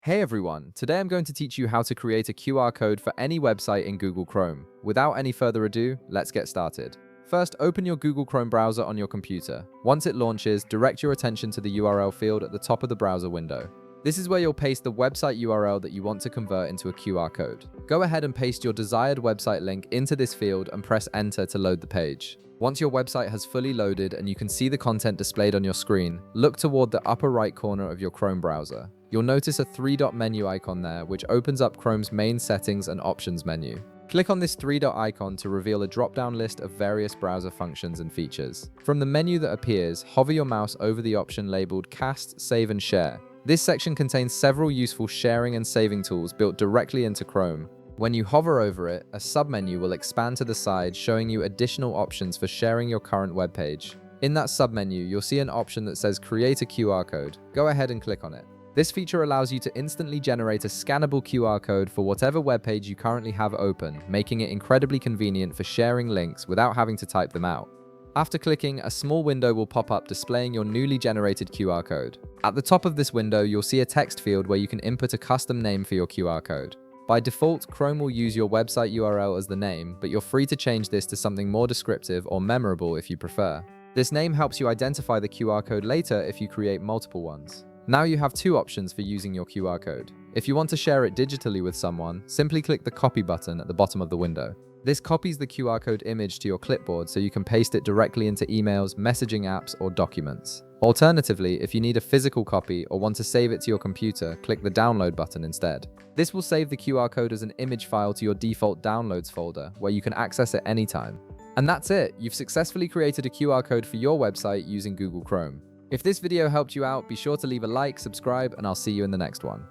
Hey everyone, today I'm going to teach you how to create a QR code for any website in Google Chrome. Without any further ado, let's get started. First, open your Google Chrome browser on your computer. Once it launches, direct your attention to the URL field at the top of the browser window. This is where you'll paste the website URL that you want to convert into a QR code. Go ahead and paste your desired website link into this field and press enter to load the page. Once your website has fully loaded and you can see the content displayed on your screen, look toward the upper right corner of your Chrome browser. You'll notice a three-dot menu icon there, which opens up Chrome's main settings and options menu. Click on this three-dot icon to reveal a drop-down list of various browser functions and features. From the menu that appears, hover your mouse over the option labeled Cast, Save and Share. This section contains several useful sharing and saving tools built directly into Chrome. When you hover over it, a submenu will expand to the side, showing you additional options for sharing your current web page. In that submenu, you'll see an option that says Create a QR code. Go ahead and click on it. This feature allows you to instantly generate a scannable QR code for whatever web page you currently have open, making it incredibly convenient for sharing links without having to type them out. After clicking, a small window will pop up displaying your newly generated QR code. At the top of this window, you'll see a text field where you can input a custom name for your QR code. By default, Chrome will use your website URL as the name, but you're free to change this to something more descriptive or memorable if you prefer. This name helps you identify the QR code later if you create multiple ones. Now you have two options for using your QR code. If you want to share it digitally with someone, simply click the copy button at the bottom of the window. This copies the QR code image to your clipboard so you can paste it directly into emails, messaging apps, or documents. Alternatively, if you need a physical copy or want to save it to your computer, click the download button instead. This will save the QR code as an image file to your default downloads folder, where you can access it anytime. And that's it! You've successfully created a QR code for your website using Google Chrome. If this video helped you out, be sure to leave a like, subscribe, and I'll see you in the next one.